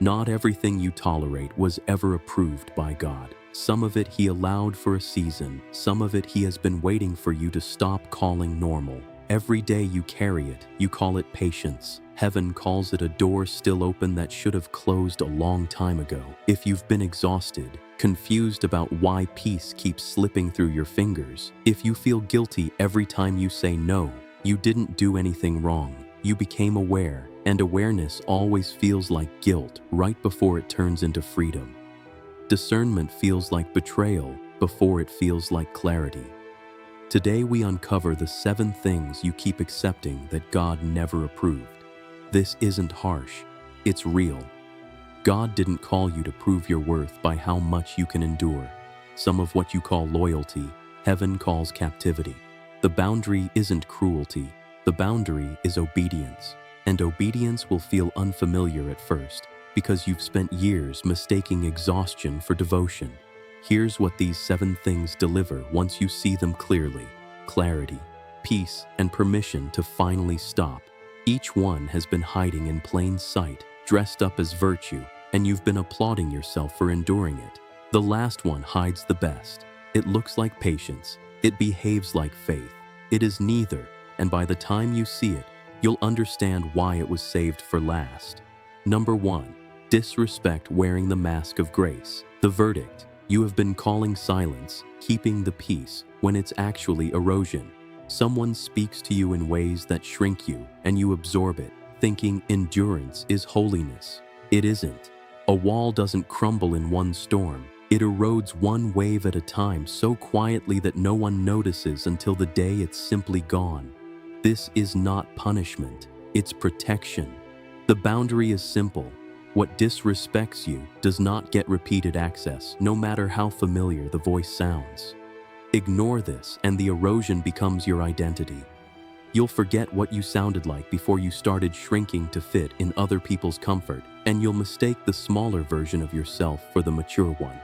Not everything you tolerate was ever approved by God. Some of it He allowed for a season, some of it He has been waiting for you to stop calling normal. Every day you carry it, you call it patience. Heaven calls it a door still open that should have closed a long time ago. If you've been exhausted, confused about why peace keeps slipping through your fingers, if you feel guilty every time you say no, you didn't do anything wrong. You became aware, and awareness always feels like guilt right before it turns into freedom. Discernment feels like betrayal before it feels like clarity. Today we uncover the 7 things you keep accepting that God never approved. This isn't harsh, it's real. God didn't call you to prove your worth by how much you can endure. Some of what you call loyalty, heaven calls captivity. The boundary isn't cruelty, the boundary is obedience. And obedience will feel unfamiliar at first, because you've spent years mistaking exhaustion for devotion. Here's what these 7 things deliver once you see them clearly: clarity, peace, and permission to finally stop. Each one has been hiding in plain sight, dressed up as virtue, and you've been applauding yourself for enduring it. The last one hides the best. It looks like patience. It behaves like faith. It is neither, and by the time you see it, you'll understand why it was saved for last. Number 1. Disrespect wearing the mask of grace. The verdict: you have been calling silence, keeping the peace, when it's actually erosion. Someone speaks to you in ways that shrink you, and you absorb it, thinking endurance is holiness. It isn't. A wall doesn't crumble in one storm. It erodes one wave at a time so quietly that no one notices until the day it's simply gone. This is not punishment, it's protection. The boundary is simple. What disrespects you does not get repeated access, no matter how familiar the voice sounds. Ignore this, and the erosion becomes your identity. You'll forget what you sounded like before you started shrinking to fit in other people's comfort, and you'll mistake the smaller version of yourself for the mature one.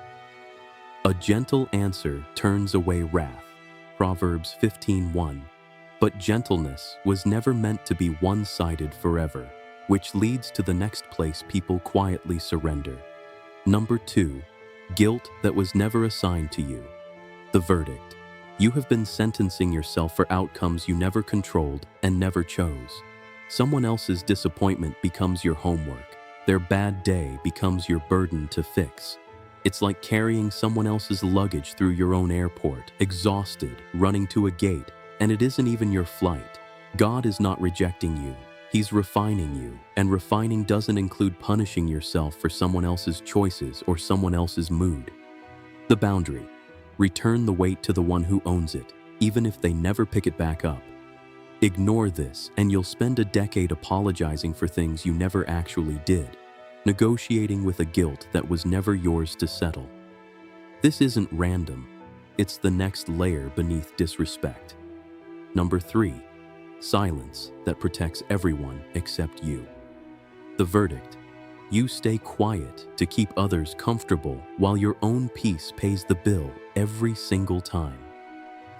A gentle answer turns away wrath. Proverbs 15:1. But gentleness was never meant to be one-sided forever, which leads to the next place people quietly surrender. Number 2. Guilt that was never assigned to you. The verdict: you have been sentencing yourself for outcomes you never controlled and never chose. Someone else's disappointment becomes your homework. Their bad day becomes your burden to fix. It's like carrying someone else's luggage through your own airport, exhausted, running to a gate, and it isn't even your flight. God is not rejecting you. He's refining you, and refining doesn't include punishing yourself for someone else's choices or someone else's mood. The boundary: return the weight to the one who owns it, even if they never pick it back up. Ignore this, and you'll spend a decade apologizing for things you never actually did, negotiating with a guilt that was never yours to settle. This isn't random. It's the next layer beneath disrespect. Number 3. Silence that protects everyone except you. The verdict: you stay quiet to keep others comfortable while your own peace pays the bill every single time.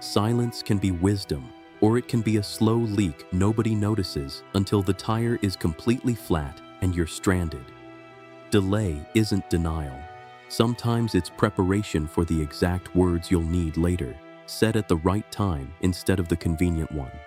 Silence can be wisdom, or it can be a slow leak nobody notices until the tire is completely flat and you're stranded. Delay isn't denial. Sometimes it's preparation for the exact words you'll need later, said at the right time instead of the convenient one.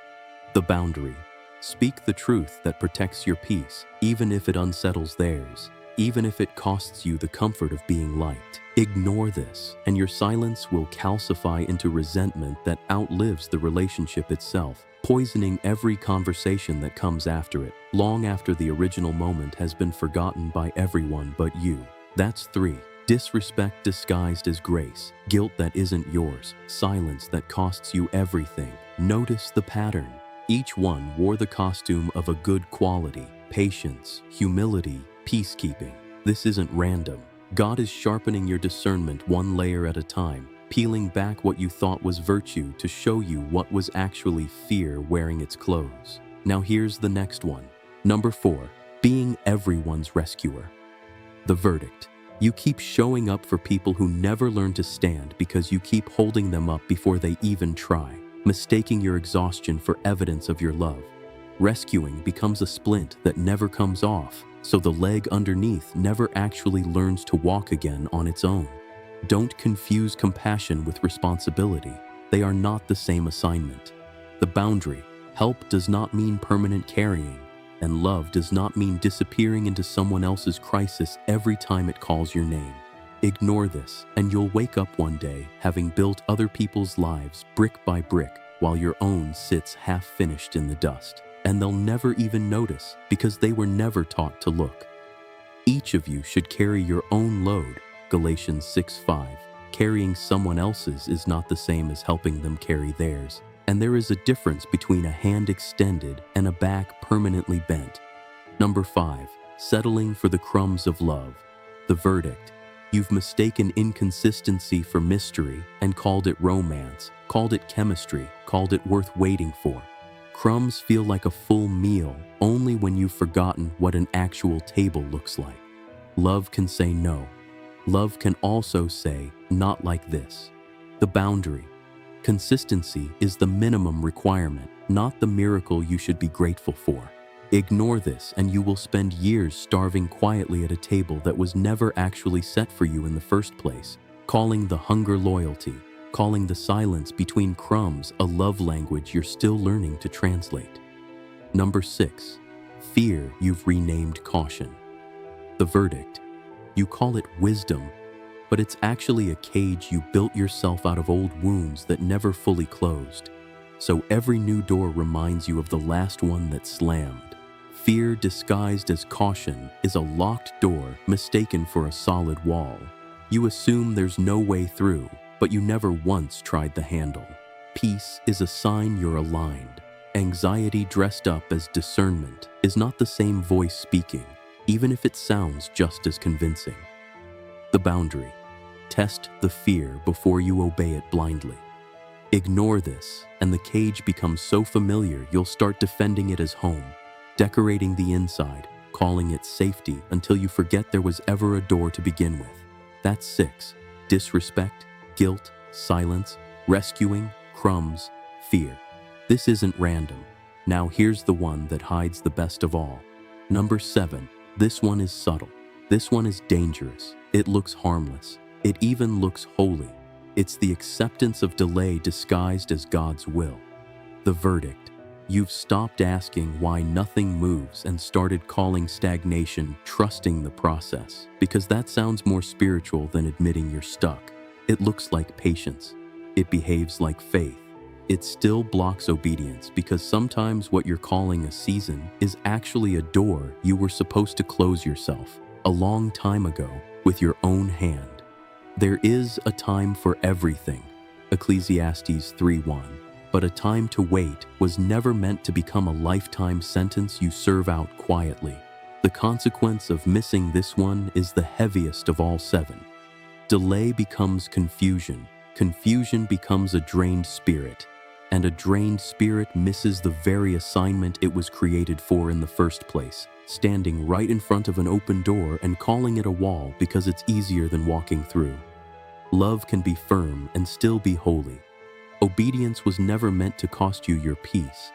The boundary: speak the truth that protects your peace, even if it unsettles theirs, even if it costs you the comfort of being liked. Ignore this, and your silence will calcify into resentment that outlives the relationship itself, poisoning every conversation that comes after it, long after the original moment has been forgotten by everyone but you. That's 3. Disrespect disguised as grace, guilt that isn't yours, silence that costs you everything. Notice the pattern. Each one wore the costume of a good quality: patience, humility, peacekeeping. This isn't random. God is sharpening your discernment one layer at a time, peeling back what you thought was virtue to show you what was actually fear wearing its clothes. Now here's the next one. Number 4. Being everyone's rescuer. The verdict: you keep showing up for people who never learn to stand because you keep holding them up before they even try, mistaking your exhaustion for evidence of your love. Rescuing becomes a splint that never comes off, so the leg underneath never actually learns to walk again on its own. Don't confuse compassion with responsibility. They are not the same assignment. The boundary: help does not mean permanent carrying, and love does not mean disappearing into someone else's crisis every time it calls your name. Ignore this, and you'll wake up one day having built other people's lives brick by brick while your own sits half-finished in the dust. And they'll never even notice because they were never taught to look. Each of you should carry your own load, Galatians 6:5. Carrying someone else's is not the same as helping them carry theirs, and there is a difference between a hand extended and a back permanently bent. Number 5, settling for the crumbs of love. The verdict: you've mistaken inconsistency for mystery and called it romance, called it chemistry, called it worth waiting for. Crumbs feel like a full meal only when you've forgotten what an actual table looks like. Love can say no. Love can also say, not like this. The boundary: consistency is the minimum requirement, not the miracle you should be grateful for. Ignore this and you will spend years starving quietly at a table that was never actually set for you in the first place, calling the hunger loyalty, calling the silence between crumbs a love language you're still learning to translate. Number 6, fear you've renamed caution. The verdict: you call it wisdom, but it's actually a cage you built yourself out of old wounds that never fully closed. So every new door reminds you of the last one that slammed. Fear disguised as caution is a locked door mistaken for a solid wall. You assume there's no way through, but you never once tried the handle. Peace is a sign you're aligned. Anxiety dressed up as discernment is not the same voice speaking, even if it sounds just as convincing. The boundary: test the fear before you obey it blindly. Ignore this, and the cage becomes so familiar you'll start defending it as home, decorating the inside, calling it safety until you forget there was ever a door to begin with. That's 6. Disrespect, guilt, silence, rescuing, crumbs, fear. This isn't random. Now here's the one that hides the best of all. Number 7. This one is subtle. This one is dangerous. It looks harmless. It even looks holy. It's the acceptance of delay disguised as God's will. The verdict: you've stopped asking why nothing moves and started calling stagnation trusting the process, because that sounds more spiritual than admitting you're stuck. It looks like patience. It behaves like faith. It still blocks obedience because sometimes what you're calling a season is actually a door you were supposed to close yourself a long time ago with your own hand. There is a time for everything, Ecclesiastes 3:1, but a time to wait was never meant to become a lifetime sentence you serve out quietly. The consequence of missing this one is the heaviest of all 7. Delay becomes confusion. Confusion becomes a drained spirit, and a drained spirit misses the very assignment it was created for in the first place, standing right in front of an open door and calling it a wall because it's easier than walking through. Love can be firm and still be holy. Obedience was never meant to cost you your peace.